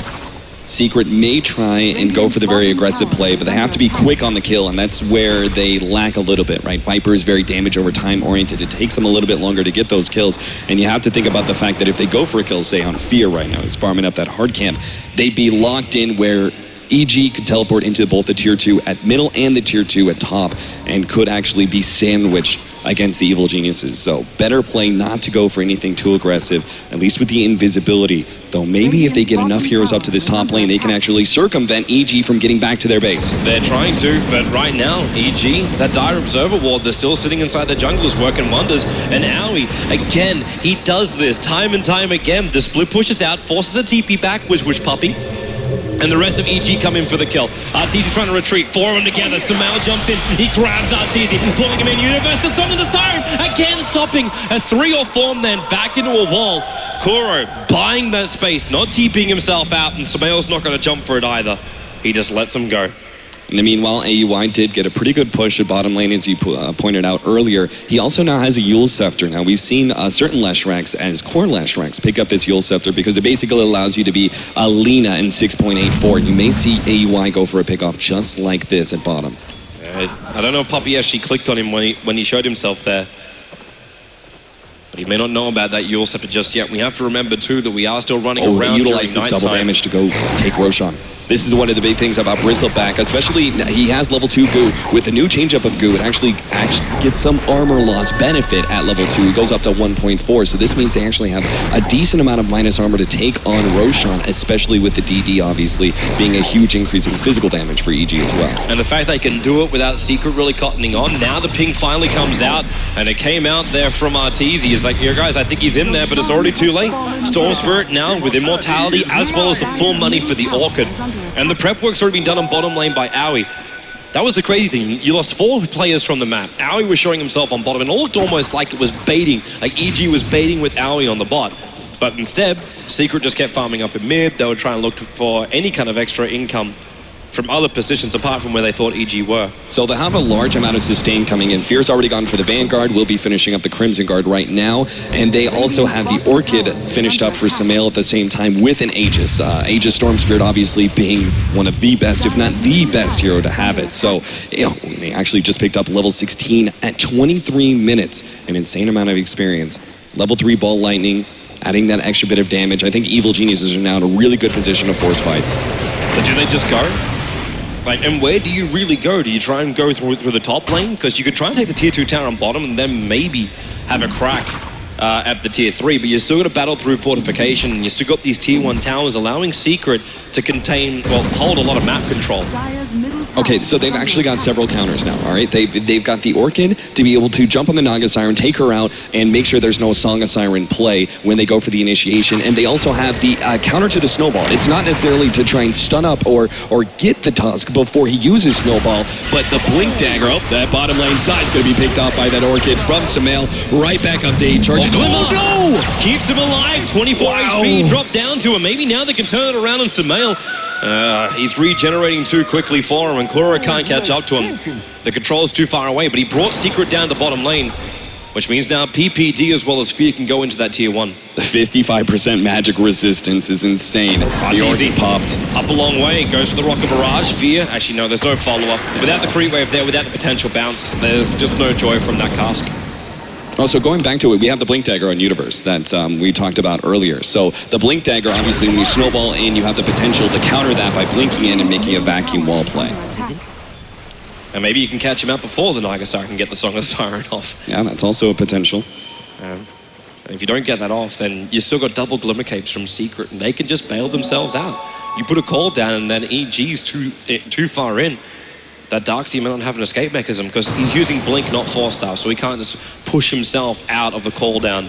Secret may try and go for the very aggressive play, but they have to be quick on the kill, and that's where they lack a little bit, right? Viper is very damage over time oriented. It takes them a little bit longer to get those kills, and you have to think about the fact that if they go for a kill, say on Fear right now, he's farming up that hard camp, they'd be locked in where EG could teleport into both the tier 2 at middle and the tier 2 at top, and could actually be sandwiched against the evil geniuses. So better play not to go for anything too aggressive, at least with the invisibility. Though maybe if they get enough heroes up to this top lane, they can actually circumvent EG from getting back to their base. They're trying to, but right now, EG, that Dire Observer ward, they're still sitting inside the jungle, is working wonders. And Aoi, again, he does this time and time again. The split pushes out, forces a TP back, which puppy. And the rest of EG come in for the kill. Arteezy trying to retreat. 4 of them together. Sumail jumps in. He grabs Arteezy, pulling him in. Universe, the Song of the Siren, again stopping. A 3 or 4 then back into a wall. Kuro buying that space, not TPing himself out, and Sumail's not going to jump for it either. He just lets him go. In the meanwhile, AUI did get a pretty good push at bottom lane, as you pointed out earlier. He also now has a Yule Scepter. Now, we've seen certain Leshracs as core Leshracs pick up this Yule Scepter because it basically allows you to be a Lina in 6.84. You may see AUI go for a pickoff just like this at bottom. I don't know if Puppy actually clicked on him when he showed himself there. But he may not know about that Yule Scepter just yet. We have to remember, too, that we are still running around they during utilize this double damage to go take Roshan. This is one of the big things about Bristleback, especially he has level 2 goo. With the new changeup of goo, it actually gets some armor loss benefit at level 2. It goes up to 1.4, so this means they actually have a decent amount of minus armor to take on Roshan, especially with the DD, obviously, being a huge increase in physical damage for EG as well. And the fact they can do it without Secret really cottoning on, now the ping finally comes out, and it came out there from Arteezy. He's like, yeah, guys, I think he's in there, but it's already too late. Storm Spirit now with Immortality, as well as the full money for the Orchid. And the prep work's already been done on bottom lane by Aoi. That was the crazy thing. You lost 4 players from the map. Aoi was showing himself on bottom, and it looked almost like it was baiting, like EG was baiting with Aoi on the bot. But instead, Secret just kept farming up in mid. They were trying to look for any kind of extra income from other positions apart from where they thought EG were. So they have a large amount of sustain coming in. Fear's already gone for the Vanguard, will be finishing up the Crimson Guard right now, and they also have the Orchid finished up for Sumail at the same time with an Aegis. Aegis Storm Spirit obviously being one of the best, if not the best hero to have it. So they actually just picked up level 16 at 23 minutes, an insane amount of experience. Level 3 Ball Lightning, adding that extra bit of damage. I think Evil Geniuses are now in a really good position to force fights. But do they just go? Like, and where do you really go? Do you try and go through the top lane? Because you could try and take the tier 2 tower on bottom and then maybe have a crack at the tier 3, but you're still going to battle through fortification, and you still got these tier 1 towers allowing Secret to contain, well, hold a lot of map control. Okay, so they've actually got several counters now, all right? They've got the Orchid to be able to jump on the Naga Siren, take her out, and make sure there's no Song of Siren play when they go for the initiation. And they also have the counter to the Snowball. It's not necessarily to try and stun up or get the Tusk before he uses Snowball, but the Blink Dagger, that bottom lane side is going to be picked off by that Orchid from Sumail, right back up to 8 charges. Oh, no! Keeps him alive, 24 HP dropped down to him. Maybe now they can turn it around on Sumail. He's regenerating too quickly for him, and Klura can't catch up to him. The control's too far away, but he brought Secret down to bottom lane, which means now PPD as well as Fear can go into that tier 1. The 55% magic resistance is insane. The Orchid popped. Up a long way, goes for the Rocket Barrage. Fear, actually no, there's no follow-up. Without the creep wave there, without the potential bounce, there's just no joy from that cask. Also, going back to it, we have the Blink Dagger on Universe that we talked about earlier. So the Blink Dagger, obviously, when you snowball in, you have the potential to counter that by blinking in and making a vacuum wall play. And maybe you can catch him out before the Naga Siren can get the Song of Siren off. Yeah, that's also a potential. And if you don't get that off, then you still got double Glimmer Capes from Secret, and they can just bail themselves out. You put a call down, and then EG's too far in. That Darkseid may not have an escape mechanism because he's using Blink, not Force Staff, so he can't just push himself out of the call down.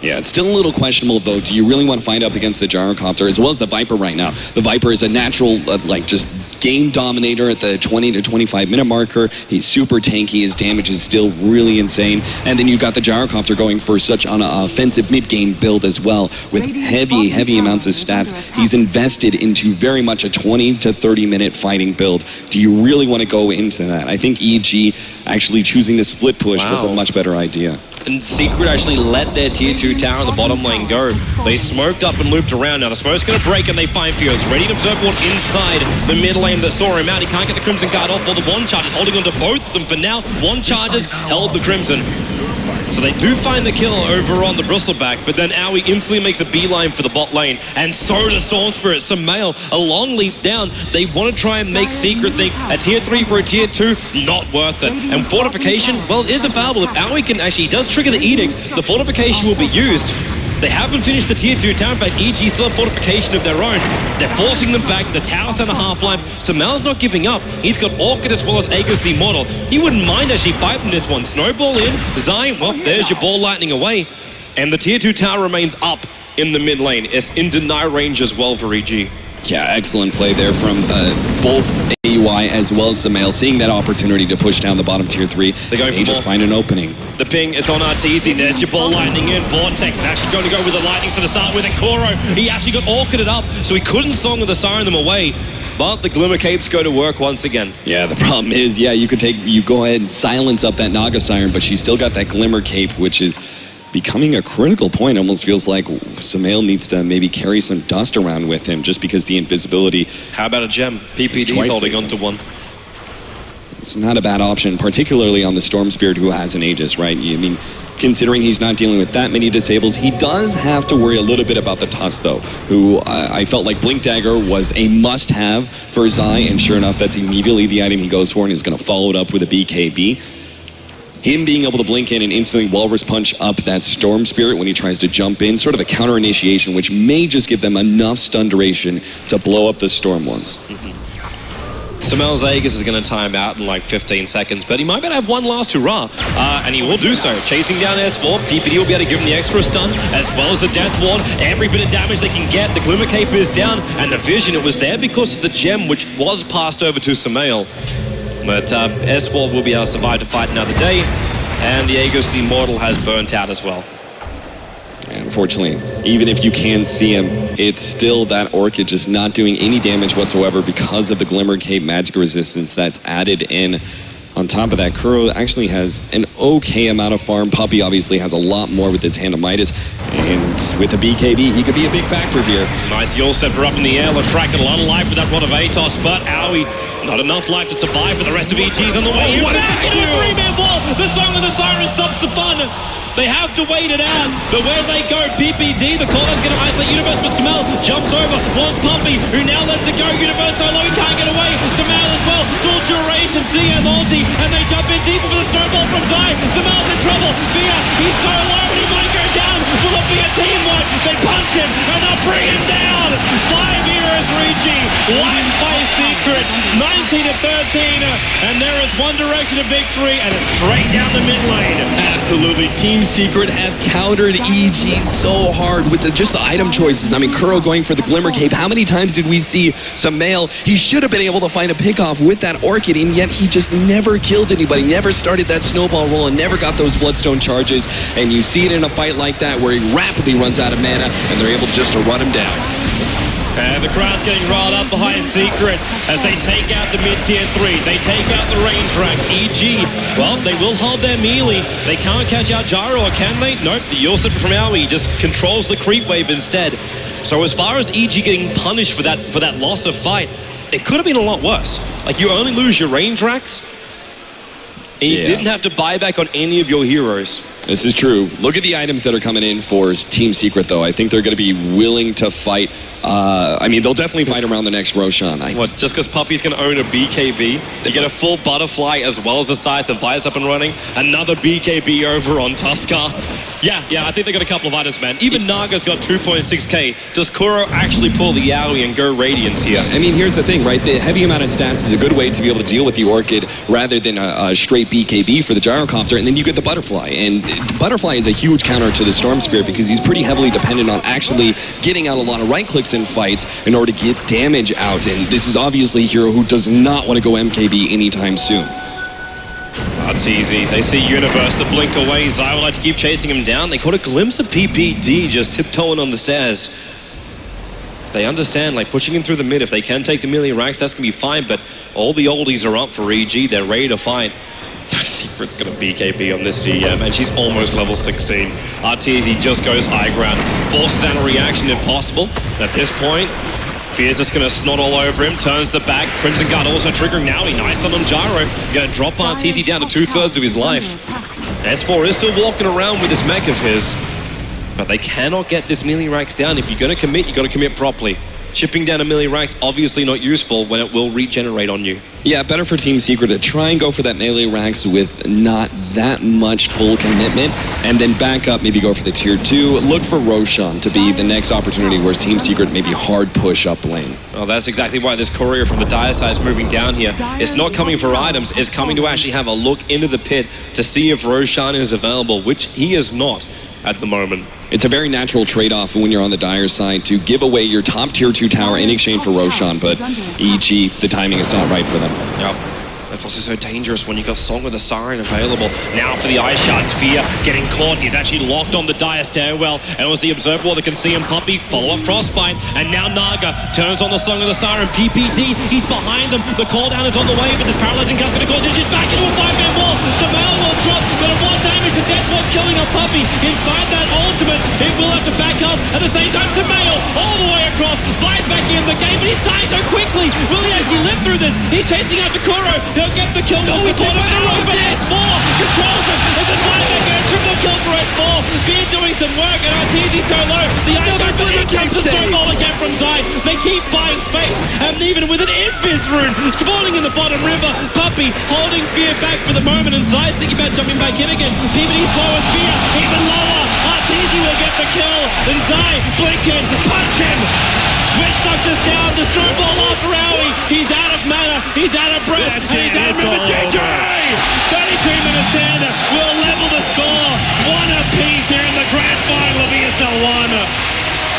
Yeah, it's still a little questionable, though. Do you really want to find up against the Gyrocopter as well as the Viper right now? The Viper is a natural, just game dominator at the 20 to 25 minute marker. He's super tanky. His damage is still really insane. And then you've got the Gyrocopter going for such an offensive mid-game build as well with heavy amounts of stats. He's invested into very much a 20 to 30 minute fighting build. Do you really want to go into that? I think EG actually choosing the split push was a much better idea. And Secret actually let their tier 2 tower in the bottom lane go. They smoked up and looped around. Now the smoke's going to break and they find Fierce. Ready to observe one inside the mid lane that saw him out. He can't get the Crimson Guard off, or the one charge is holding on to both of them for now. One charges held the Crimson. So they do find the kill over on the Bristleback, but then Aoi instantly makes a beeline for the bot lane, and so does Storm Spirit. Sumail, a long leap down. They want to try and make Secret think a tier 3 for a tier 2, not worth it. And Fortification, well, it is available. If Aoi can actually, does trigger the Edict, the Fortification will be used. They haven't finished the tier 2 tower. In fact, EG still have Fortification of their own. They're forcing them back. The tower's down a half-life. Sumail's not giving up. He's got Orchid as well as Aegis the Immortal. He wouldn't mind actually fighting this one. Snowball in. Zai, well, there's your ball lightning away. And the tier 2 tower remains up in the mid lane. It's in deny range as well for EG. Yeah, excellent play there from both AUI as well as Sumail, seeing that opportunity to push down the bottom tier 3. They're going for just find an opening. The ping is on Arteezy. There's your ball lightning in. Vortex is actually going to go with the lightning to start with. And Koro, he actually got Orchided up, so he couldn't Song of the Siren them away. But the Glimmer Capes go to work once again. Yeah, the problem is, you go ahead and silence up that Naga Siren, but she's still got that Glimmer Cape, which is becoming a critical point. Almost feels like Sumail needs to maybe carry some dust around with him just because the invisibility. How about a gem? PPD's holding onto one. It's not a bad option, particularly on the Storm Spirit who has an Aegis, right? I mean, considering he's not dealing with that many disables, he does have to worry a little bit about the Tusk, though, who I felt like Blink Dagger was a must-have for Zai, and sure enough, that's immediately the item he goes for, and he's going to follow it up with a BKB. Him being able to blink in and instantly Walrus Punch up that Storm Spirit when he tries to jump in, sort of a counter initiation, which may just give them enough stun duration to blow up the Storm once. Sumail's Aegis is going to time out in like 15 seconds, but he might be able to have one last hurrah, and he will do so. Chasing down S4, PPD will be able to give him the extra stun, as well as the Death Ward. Every bit of damage they can get, the Glimmer Cape is down, and the Vision, it was there because of the gem, which was passed over to Sumail. But S4 will be able to survive to fight another day, and the Aegis the Immortal has burnt out as well. And unfortunately, even if you can see him, it's still that Orchid just not doing any damage whatsoever because of the Glimmer Cape magic resistance that's added in. On top of that, Kuro actually has an okay amount of farm. Puppy obviously has a lot more with his Hand of Midas. And with the BKB, he could be a big factor here. Nice Yule Scepter up in the air. Latrak a lot of life with that one of Atos, but Aoi, not enough life to survive for the rest of EG's on the way. What back into a 3-man wall! The Song of the Siren stops the fun! They have to wait it out, but where they go, PPD, the caller's going to isolate Universe, but Sumail jumps over, wants Puppy, who now lets it go. Universe solo, he can't get away. Sumail as well, dual duration, CM ulti, and they jump in deeper for the snowball from Zai. Sumail's in trouble. Via, he's so low, and he might go down. Will it be a teamwork? They punch him, and they'll bring him down. 5 heroes reaching, wiped by Secret. 19 17 to 13, and there is one direction of victory, and it's straight down the mid lane. Absolutely. Team Secret have countered EG so hard with just the item choices. I mean, Kuro going for the Glimmer Cape. How many times did we see Sumail? He should have been able to find a pickoff with that Orchid, and yet he just never killed anybody, never started that snowball roll, and never got those Bloodstone charges. And you see it in a fight like that where he rapidly runs out of mana, and they're able just to run him down. And the crowd's getting riled up behind Secret as they take out the mid-tier 3. They take out the range racks. EG, well, they will hold their melee. They can't catch out Gyro, or can they? Nope, the Yulsip from Aoi just controls the creep wave instead. So as far as EG getting punished for that loss of fight, it could have been a lot worse. Like, you only lose your range racks, and you didn't have to buy back on any of your heroes. This is true. Look at the items that are coming in for Team Secret, though. I think they're going to be willing to fight. I mean, they'll definitely fight around the next Roshan. What, just because Puppy's going to own a BKB? They get a full Butterfly as well as a Scythe. The Vi's up and running. Another BKB over on Tuskar. Yeah, I think they got a couple of items, man. Even Naga's got 2.6k. Does Kuro actually pull the Yaoi and go Radiance here? I mean, here's the thing, right? The heavy amount of stats is a good way to be able to deal with the Orchid rather than a straight BKB for the Gyrocopter, and then you get the Butterfly. And Butterfly is a huge counter to the Storm Spirit because he's pretty heavily dependent on actually getting out a lot of right clicks in fights in order to get damage out. And this is obviously a hero who does not want to go MKB anytime soon. That's easy. They see Universe to blink away. Zai will like to keep chasing him down. They caught a glimpse of PPD just tiptoeing on the stairs. They understand, like, pushing him through the mid, if they can take the melee racks, that's going to be fine, but all the oldies are up for EG. They're ready to fight. Secret's going to BKB on this CM, and she's almost level 16. Arteezy just goes high ground. Forces down a reaction if possible. At this point, Fear's just going to snot all over him, turns the back. Crimson Guard also triggering now. He knifed on Gyro. Going to drop Arteezy down to 2/3 of his life. S4 is still walking around with this mech of his, but they cannot get this melee racks down. If you're going to commit, you got to commit properly. Chipping down a melee rack's obviously not useful when it will regenerate on you. Yeah, better for Team Secret to try and go for that melee racks with not that much full commitment, and then back up, maybe go for the tier 2. Look for Roshan to be the next opportunity where Team Secret maybe hard push up lane. Well, that's exactly why this courier from the Dire side is moving down here. It's not coming for items, it's coming to actually have a look into the pit to see if Roshan is available, which he is not at the moment. It's a very natural trade-off when you're on the Dire side to give away your top tier 2 tower in exchange for Roshan, but EG, the timing is not right for them. Yep. That's also so dangerous when you got Song with a Siren available. Now for the Ice Shard, Sphere getting caught. He's actually locked on the Dire stairwell, and it was the Observable that can see him. Puppy, follow up Frostbite, and now Naga turns on the Song of the Siren. PPD, he's behind them. The call down is on the way, but this paralyzing cast going to cause issues back into a 5-man wall. Sumail will drop, but a 1 damage to death. What's killing a Puppy inside that ultimate? It will have to back up. At the same time, Sumail all the way across, buys back in the game, but he's dying so quickly. Will he actually live through this? He's chasing after Kuro. He'll get the kill with the support of Arrow, but S4 controls him. It's a buyback and a triple kill for S4. Beard doing some work, and Arteezy's so low. The Ice Shard, but here comes the snowball again from Zai. They keep buying space, and even with an Invis rune spawning in the bottom river, Puppy holding Fear back for the moment, and Zai's thinking about jumping back in again. PPD's low and Fear even lower. Arteezy will get the kill, and Zai blinking, punch him. Witch Doctor's down, the snowball off Rowie. He's out of mana, he's out of breath, and he's out of mana. GG! 32 minutes in, we'll level the score. 1 apiece here in the grand final of ESL 1.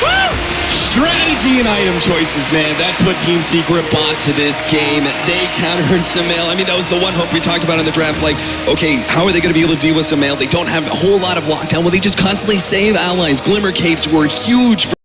Woo! Strategy and item choices, man. That's what Team Secret brought to this game. They countered Sumail. I mean, that was the one hope we talked about in the draft. Like, okay, how are they going to be able to deal with Sumail? They don't have a whole lot of lockdown. Well, they just constantly save allies. Glimmer Capes were huge for